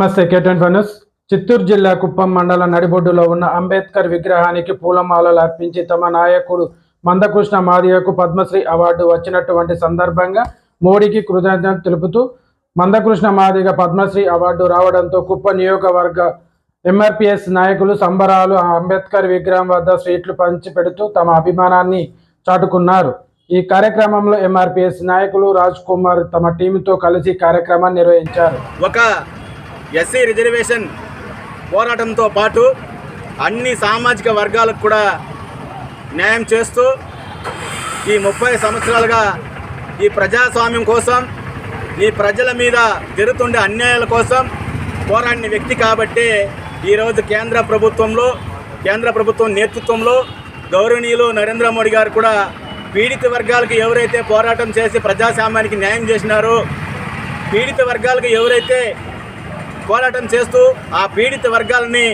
నమస్తే కేటన్ ఫనస్. చిత్తూరు జిల్లా కుప్పం మండలం నడిబొడ్డులో ఉన్న అంబేద్కర్ విగ్రహానికి పూలమాలలు అర్పించి తమ నాయకుడు మందకృష్ణ మాదిగకు పద్మశ్రీ అవార్డు వచ్చినటువంటి సందర్భంగా మోడీకి కృతజ్ఞతలు తెలుపుతూ మందకృష్ణ మాదిగ పద్మశ్రీ అవార్డు రావడంతో కుప్పం నియోజకవర్గ ఎంఆర్పిఎస్ నాయకులు సంబరాలు. అంబేద్కర్ విగ్రహం వద్ద స్వీట్లు పంచిపెడుతూ తమ అభిమానాన్ని చాటుకున్నారు. ఈ కార్యక్రమంలో ఎంఆర్పిఎస్ నాయకులు రాజ్ కుమార్ తమ టీంతో కలిసి కార్యక్రమాన్ని నిర్వహించారు. ఒక ఎస్సీ రిజర్వేషన్ పోరాటంతో పాటు అన్ని సామాజిక వర్గాలకు కూడా న్యాయం చేస్తూ ఈ 30 సంవత్సరాలుగా ఈ ప్రజాస్వామ్యం కోసం, ఈ ప్రజల మీద జరుగుతుండే అన్యాయాల కోసం పోరాడిన వ్యక్తి కాబట్టి ఈరోజు కేంద్ర ప్రభుత్వం నేతృత్వంలో గౌరవనీయులు నరేంద్ర మోడీ గారు కూడా పీడిత వర్గాలకు ఎవరైతే పోరాటం చేసి ప్రజాస్వామ్యానికి న్యాయం చేసినారో, పీడిత వర్గాలకు ఎవరైతే పోరాటం చేస్తూ ఆ పీడిత వర్గాలని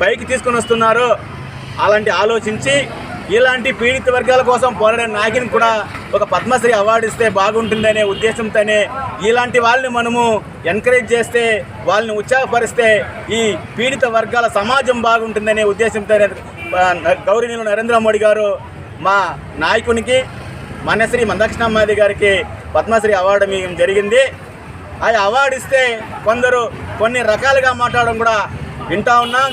పైకి తీసుకొని వస్తున్నారో అలాంటి ఆలోచించి ఇలాంటి పీడిత వర్గాల కోసం పోరాడే నాయకుని కూడా ఒక పద్మశ్రీ అవార్డు ఇస్తే బాగుంటుందనే ఉద్దేశంతోనే ఇలాంటి వాళ్ళని మనము ఎంకరేజ్ చేస్తే, వాళ్ళని ఉత్సాహపరిస్తే ఈ పీడిత వర్గాల సమాజం బాగుంటుందనే ఉద్దేశంతోనే గౌరవనీయులు నరేంద్ర మోడీ గారు మా నాయకునికి మనశ్రీ మందకృష్ణ మాదిగ గారికి పద్మశ్రీ అవార్డు ఇవ్వడం జరిగింది. ఆ అవార్డు ఇస్తే కొందరు కొన్ని రకాలుగా మాట్లాడడం కూడా వింటా ఉన్నాం.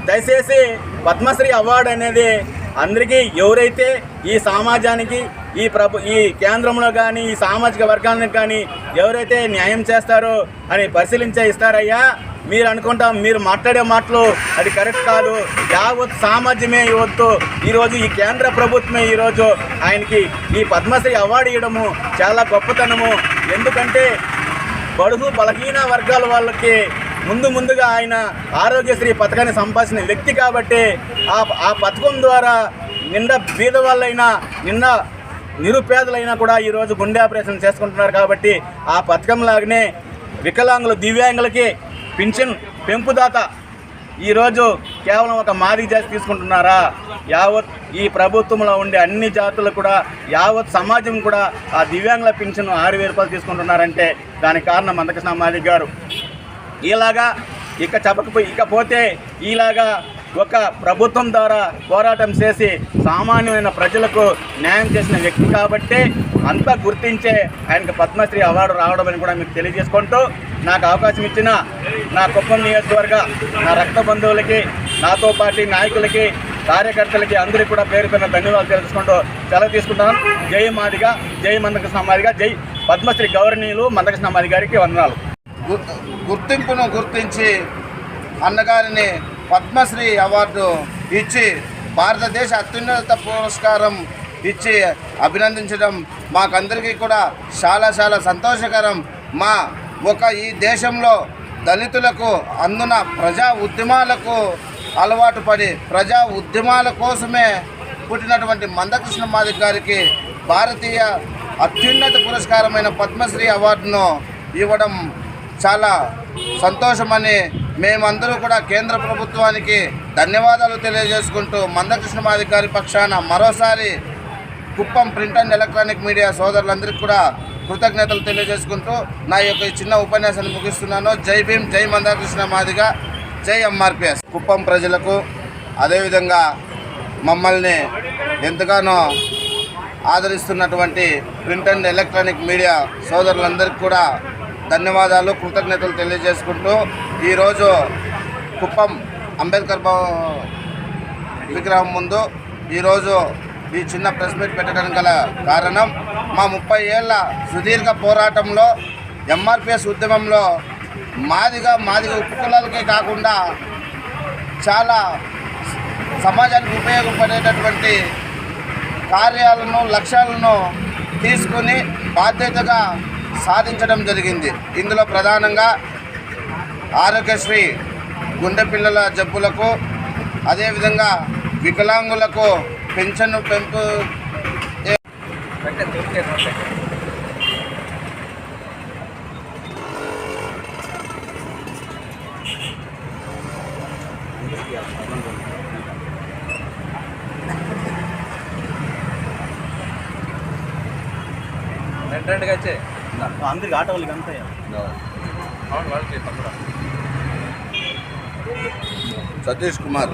దయచేసి పద్మశ్రీ అవార్డు అనేది అందరికీ, ఎవరైతే ఈ సమాజానికి ఈ కేంద్రంలో కానీ ఈ సామాజిక వర్గానికి కానీ ఎవరైతే న్యాయం చేస్తారో అని పరిశీలించే ఇస్తారయ్యా. మీరు అనుకుంటాం, మీరు మాట్లాడే మాటలు అది కరెక్ట్ కాదు, యావత్ సమాజమే ఇవ్వద్దు. ఈరోజు ఈ కేంద్ర ప్రభుత్వమే ఈరోజు ఆయనకి ఈ పద్మశ్రీ అవార్డు ఇవ్వడము చాలా గొప్పతనము. ఎందుకంటే బడుగు బలహీన వర్గాల వాళ్ళకి ముందుగా ఆయన ఆరోగ్యశ్రీ పథకాన్ని సంపాదించిన వ్యక్తి కాబట్టి ఆ పథకం ద్వారా బీద వాళ్ళైనా నిరుపేదలైనా కూడా ఈరోజు గుండె ఆపరేషన్ చేసుకుంటున్నారు. కాబట్టి ఆ పథకం లాగానే వికలాంగులు, దివ్యాంగులకి పింఛన్ పెంపుదాత ఈరోజు కేవలం ఒక మాదిగ జాతి తీసుకుంటున్నారా? యావత్ ఈ ప్రభుత్వంలో ఉండే అన్ని జాతులు కూడా, యావత్ సమాజం కూడా ఆ దివ్యాంగుల పింఛను 6,000 రూపాయలు తీసుకుంటున్నారంటే దానికి కారణం మందకృష్ణ మాదిగ గారు. ఇకపోతే ఇలాగా ఒక ప్రభుత్వం ద్వారా పోరాటం చేసి సామాన్యమైన ప్రజలకు న్యాయం చేసిన వ్యక్తి కాబట్టి అంతా గుర్తించే ఆయనకు పద్మశ్రీ అవార్డు రావడం అని కూడా మీకు తెలియజేసుకుంటూ, నాకు అవకాశం ఇచ్చిన నా కుప్పం నియోజకవర్గ నా రక్త బంధువులకి, నాతో పాటు నాయకులకి, కార్యకర్తలకి అందరికీ కూడా పేరు పైన ధన్యవాదాలు తెలుసుకుంటూ సెలవు తీసుకుంటాను. జై మాదిగ, జై మందకృష్ణ మాదిగ, జై పద్మశ్రీ గౌరవనీయులు మందకృష్ణ మాదిగ గారికి వందనాలు. గుర్తింపును గుర్తించి అన్నగారిని పద్మశ్రీ అవార్డు ఇచ్చి భారతదేశ అత్యున్నత పురస్కారం ఇచ్చి అభినందించడం మాకందరికీ కూడా చాలా చాలా సంతోషకరం. ఈ దేశంలో దళితులకు అందున ప్రజా ఉద్యమాలకు అలవాటు పడి ప్రజా ఉద్యమాల కోసమే పుట్టినటువంటి మందకృష్ణ మాదిగ గారికి భారతీయ అత్యున్నత పురస్కారమైన పద్మశ్రీ అవార్డును ఇవ్వడం చాలా సంతోషమని మేమందరూ కూడా కేంద్ర ప్రభుత్వానికి ధన్యవాదాలు తెలియజేసుకుంటూ మందకృష్ణ మాదిగ గారి పక్షాన మరోసారి Kuppam print and electronic media సోదరులందరికీ కూడా కృతజ్ఞతలు తెలియజేసుకుంటూ నా యొక్క చిన్న ఉపన్యాసాన్ని ముగిస్తున్నాను. జై భీమ్, జై మందకృష్ణ మాదిగ, జై ఎంఆర్పిఎస్. కుప్పం ప్రజలకు, అదేవిధంగా మమ్మల్ని ఎంతగానో ఆదరిస్తున్నటువంటి ప్రింట్ అండ్ ఎలక్ట్రానిక్ మీడియా సోదరులందరికీ కూడా ధన్యవాదాలు, కృతజ్ఞతలు తెలియజేసుకుంటూ ఈరోజు కుప్పం అంబేద్కర్ విగ్రహం ముందు ఈరోజు ఈ చిన్న ప్రెస్ మీట్ పెట్టడానికి గల కారణం, మా 30 ఏళ్ల సుదీర్ఘ పోరాటంలో ఎంఆర్పిఎస్ ఉద్యమంలో మాదిగ ఉపకులాలకే కాకుండా చాలా సమాజానికి ఉపయోగపడేటటువంటి కార్యాలను, లక్ష్యాలను తీసుకుని బాధ్యతగా సాధించడం జరిగింది. ఇందులో ప్రధానంగా ఆరోగ్యశ్రీ, గుండె పిల్లల జబ్బులకు, అదేవిధంగా వికలాంగులకు పెన్షన్ పెంపు, అందరికి ఆటో వాళ్ళకి అంతా సతీష్ కుమార్.